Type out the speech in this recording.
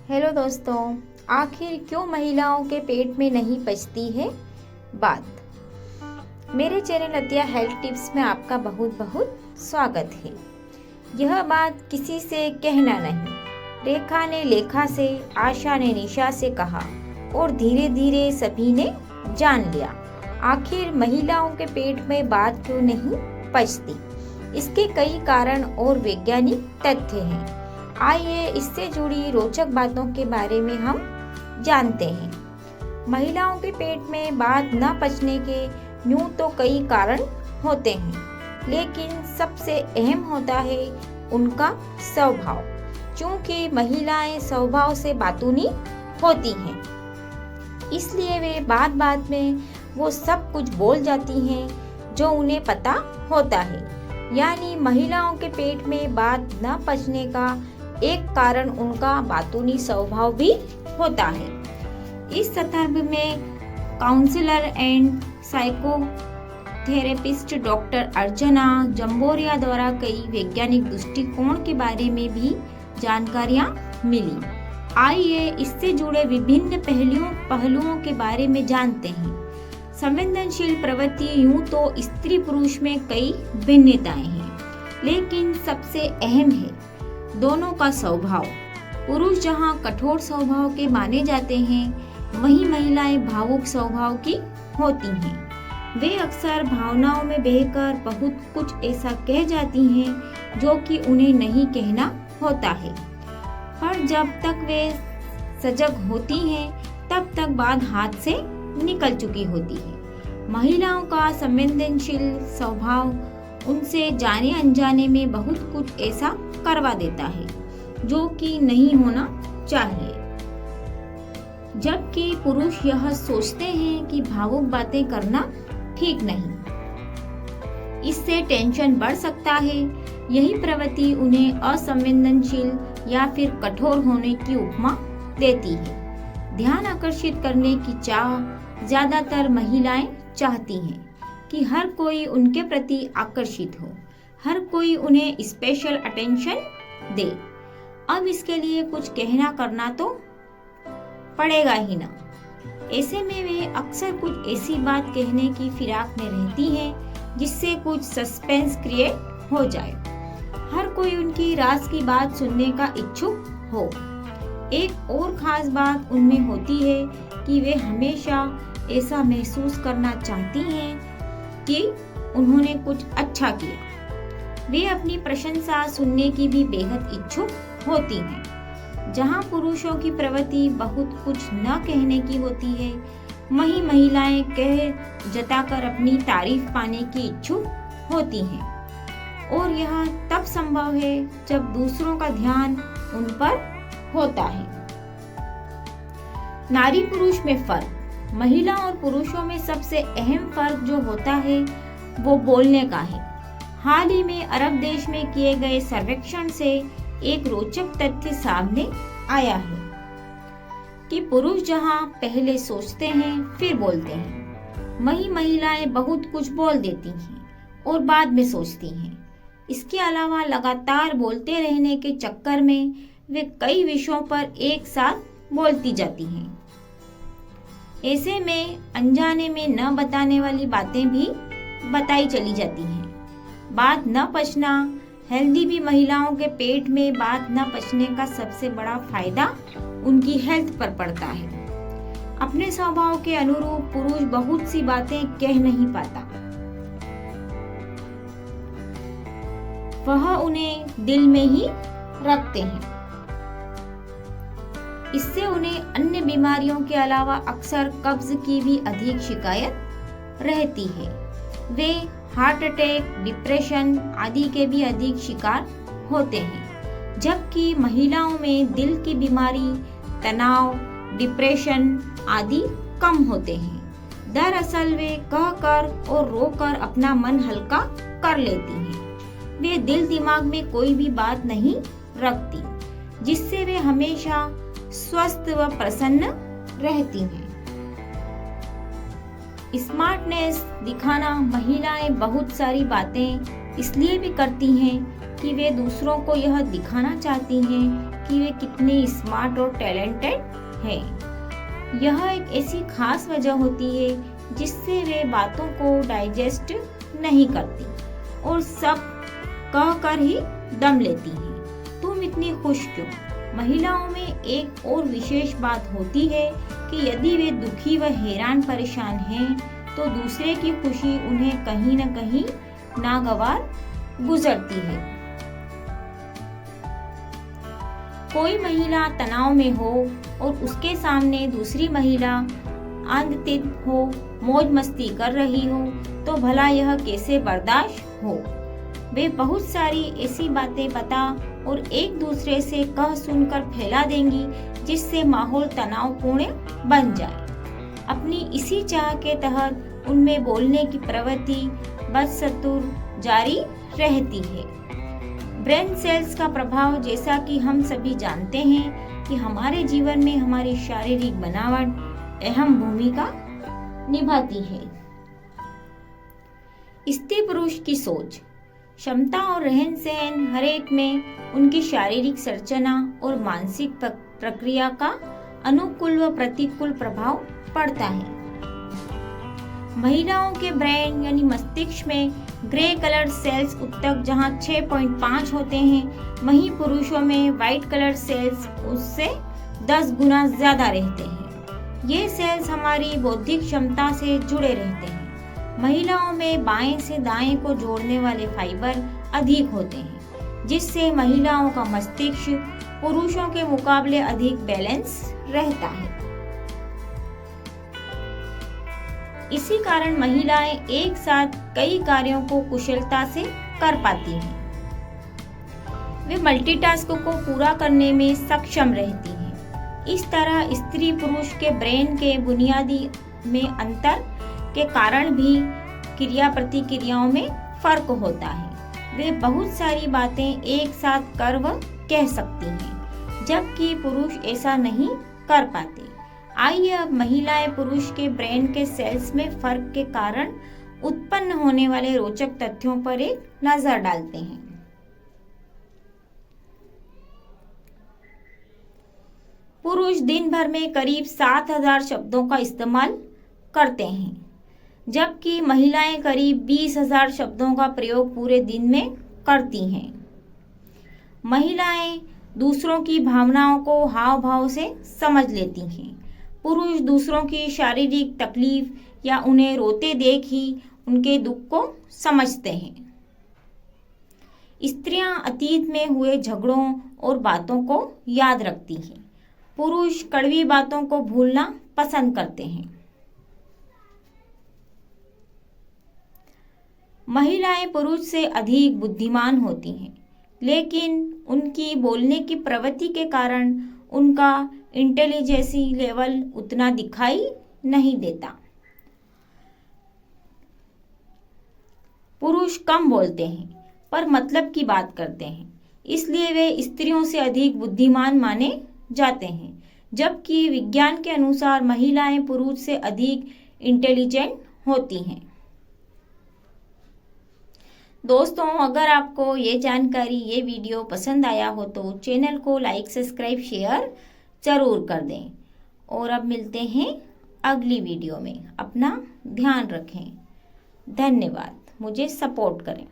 Hello दोस्तों, आखिर क्यों महिलाओं के पेट में नहीं पचती है बात। मेरे चैनल अतिया हेल्थ टिप्स में आपका बहुत बहुत स्वागत है। यह बात किसी से कहना नहीं, रेखा ने लेखा से, आशा ने निशा से कहा और धीरे धीरे सभी ने जान लिया आखिर महिलाओं के पेट में बात क्यों नहीं पचती। इसके कई कारण और वैज्ञानिक तथ्य हैं। आइए इससे जुड़ी रोचक बातों के बारे में हम जानते हैं। महिलाओं के पेट में बात न पचने के यूं तो कई कारण होते हैं, लेकिन सबसे अहम होता है उनका स्वभाव। क्योंकि महिलाएं स्वभाव से बातूनी होती हैं, इसलिए वे बात बात में वो सब कुछ बोल जाती हैं जो उन्हें पता होता है। यानी महिलाओं के पेट में बात न पचने का एक कारण उनका बातूनी स्वभाव भी होता है। इस संदर्भ में काउंसलर एंड साइकोथेरेपिस्ट डॉक्टर अर्चना जम्बोरिया द्वारा कई वैज्ञानिक दृष्टिकोण के बारे में भी जानकारियां मिली। आइए इससे जुड़े विभिन्न पहलुओं के बारे में जानते हैं। संवेदनशील प्रवृत्ति यूं तो स्त्री पुरुष में कई भिन्नताएं हैं, लेकिन सबसे अहम है दोनों का स्वभाव। पुरुष जहां कठोर स्वभाव के माने जाते हैं, वहीं महिलाएं भावुक स्वभाव की होती हैं। वे अक्सर भावनाओं में बहकर बहुत कुछ ऐसा कह जाती हैं जो कि उन्हें नहीं कहना होता है, पर जब तक वे सजग होती हैं तब तक बात हाथ से निकल चुकी होती है। महिलाओं का संवेदनशील स्वभाव उनसे जाने अनजाने में बहुत कुछ ऐसा करवा देता है जो कि नहीं होना चाहिए, जबकि पुरुष यह सोचते हैं कि भावुक बातें करना ठीक नहीं, इससे टेंशन बढ़ सकता है। यही प्रवृत्ति उन्हें असंवेदनशील या फिर कठोर होने की उपमा देती है। ध्यान आकर्षित करने की चाह ज्यादातर महिलाएं चाहती हैं कि हर कोई उनके प्रति आकर्षित हो, हर कोई उन्हें स्पेशल अटेंशन दे। अब इसके लिए कुछ कहना करना तो पड़ेगा ही ना। ऐसे में वे अक्सर कुछ ऐसी बात कहने की फिराक में रहती हैं जिससे कुछ सस्पेंस क्रिएट हो जाए, हर कोई उनकी राज की बात सुनने का इच्छुक हो। एक और खास बात उनमें होती है कि वे हमेशा ऐसा महसूस करना चाहती हैं कि उन्होंने कुछ अच्छा किया। वे अपनी प्रशंसा सुनने की भी बेहद इच्छुक होती हैं। जहां पुरुषों की प्रवृत्ति बहुत कुछ न कहने की होती है, वहीं महिलाएं कह जताकर अपनी तारीफ पाने की इच्छुक होती हैं। और यह तब संभव है जब दूसरों का ध्यान उन पर होता है। नारी पुरुष में फर्क। महिला और पुरुषों में सबसे अहम फर्क जो होता है वो बोलने का है। हाल ही में अरब देश में किए गए सर्वेक्षण से एक रोचक तथ्य सामने आया है कि पुरुष जहां पहले सोचते हैं फिर बोलते हैं, वहीं महिलाएं बहुत कुछ बोल देती हैं और बाद में सोचती हैं। इसके अलावा लगातार बोलते रहने के चक्कर में वे कई विषयों पर एक साथ बोलती जाती हैं। ऐसे में अनजाने में न बताने वाली बातें भी बताई चली जाती हैं। बात न पचना। हेल्दी भी महिलाओं के पेट में बात न पचने का सबसे बड़ा फायदा उनकी हेल्थ पर पड़ता है। अपने स्वभाव के अनुरूप पुरुष बहुत सी बातें कह नहीं पाता, वह उन्हें दिल में ही रखते हैं। इससे उन्हें अन्य बीमारियों के अलावा अक्सर कब्ज की भी अधिक शिकायत रहती है। वे हार्ट अटैक, डिप्रेशन आदि के भी अधिक शिकार होते हैं, जबकि महिलाओं में दिल की बीमारी, तनाव, डिप्रेशन आदि कम होते हैं। दरअसल वे कहकर और रोकर अपना मन हल्का कर लेती हैं। वे दिल दिमाग में कोई भी बात नहीं रखती, जिससे वे हमेशा स्वस्थ व प्रसन्न रहती हैं। स्मार्टनेस दिखाना। महिलाएं बहुत सारी बातें इसलिए भी करती हैं कि वे दूसरों को यह दिखाना चाहती हैं कि वे कितने स्मार्ट और टैलेंटेड हैं। यह एक ऐसी खास वजह होती है जिससे वे बातों को डाइजेस्ट नहीं करती और सब कहकर ही दम लेती हैं। तुम इतनी खुश क्यों? महिलाओं में एक और विशेष बात होती है कि यदि वे दुखी व हैरान परेशान हैं तो दूसरे की खुशी उन्हें कहीं न कहीं नागवार गुजरती है। कोई महिला तनाव में हो और उसके सामने दूसरी महिला आनंदित हो, मौज मस्ती कर रही हो, तो भला यह कैसे बर्दाश्त हो। वे बहुत सारी ऐसी बातें बता और एक दूसरे से कह सुनकर फैला देंगी जिससे माहौल तनावपूर्ण बन जाए। अपनी इसी चाह के तहत उनमें बोलने की प्रवृत्ति बदस्तूर जारी रहती है। ब्रेन सेल्स का प्रभाव, जैसा कि हम सभी जानते हैं कि हमारे जीवन में हमारी शारीरिक बनावट अहम भूमिका निभाती है। स्त्री पुरुष की सोच, क्षमता और रहन सहन हर एक में उनकी शारीरिक संरचना और मानसिक प्रक्रिया का अनुकूल व प्रतिकूल प्रभाव पड़ता है। महिलाओं के ब्रेन यानी मस्तिष्क में ग्रे कलर सेल्स उत्तक जहां 6.5 होते हैं, वहीं पुरुषों में व्हाइट कलर सेल्स उससे 10 गुना ज्यादा रहते हैं। ये सेल्स हमारी बौद्धिक क्षमता से जुड़े रहते हैं। महिलाओं में बाएं से दाएं को जोड़ने वाले फाइबर अधिक होते हैं, जिससे महिलाओं का मस्तिष्क पुरुषों के मुकाबले अधिक बैलेंस रहता है। इसी कारण महिलाएं एक साथ कई कार्यों को कुशलता से कर पाती हैं। वे मल्टीटास्क को पूरा करने में सक्षम रहती हैं। इस तरह स्त्री पुरुष के ब्रेन के बुनियादी में अंतर के कारण भी क्रिया प्रतिक्रियाओं में फर्क होता है। वे बहुत सारी बातें एक साथ कर व कह सकती हैं, जबकि पुरुष ऐसा नहीं कर पाते। आइए अब महिलाएं पुरुष के ब्रेन के सेल्स में फर्क के कारण उत्पन्न होने वाले रोचक तथ्यों पर एक नजर डालते हैं। पुरुष दिन भर में करीब 7000 शब्दों का इस्तेमाल करते हैं, जबकि महिलाएं करीब 20,000 शब्दों का प्रयोग पूरे दिन में करती हैं। महिलाएं दूसरों की भावनाओं को हाव भाव से समझ लेती हैं। पुरुष दूसरों की शारीरिक तकलीफ या उन्हें रोते देख ही उनके दुख को समझते हैं। स्त्रियां अतीत में हुए झगड़ों और बातों को याद रखती हैं। पुरुष कड़वी बातों को भूलना पसंद करते हैं। महिलाएं पुरुष से अधिक बुद्धिमान होती हैं, लेकिन उनकी बोलने की प्रवृत्ति के कारण उनका इंटेलिजेंसी लेवल उतना दिखाई नहीं देता। पुरुष कम बोलते हैं पर मतलब की बात करते हैं, इसलिए वे स्त्रियों से अधिक बुद्धिमान माने जाते हैं, जबकि विज्ञान के अनुसार महिलाएं पुरुष से अधिक इंटेलिजेंट होती हैं। दोस्तों, अगर आपको ये जानकारी, ये वीडियो पसंद आया हो तो चैनल को लाइक, सब्सक्राइब, शेयर जरूर कर दें। और अब मिलते हैं अगली वीडियो में। अपना ध्यान रखें। धन्यवाद। मुझे सपोर्ट करें।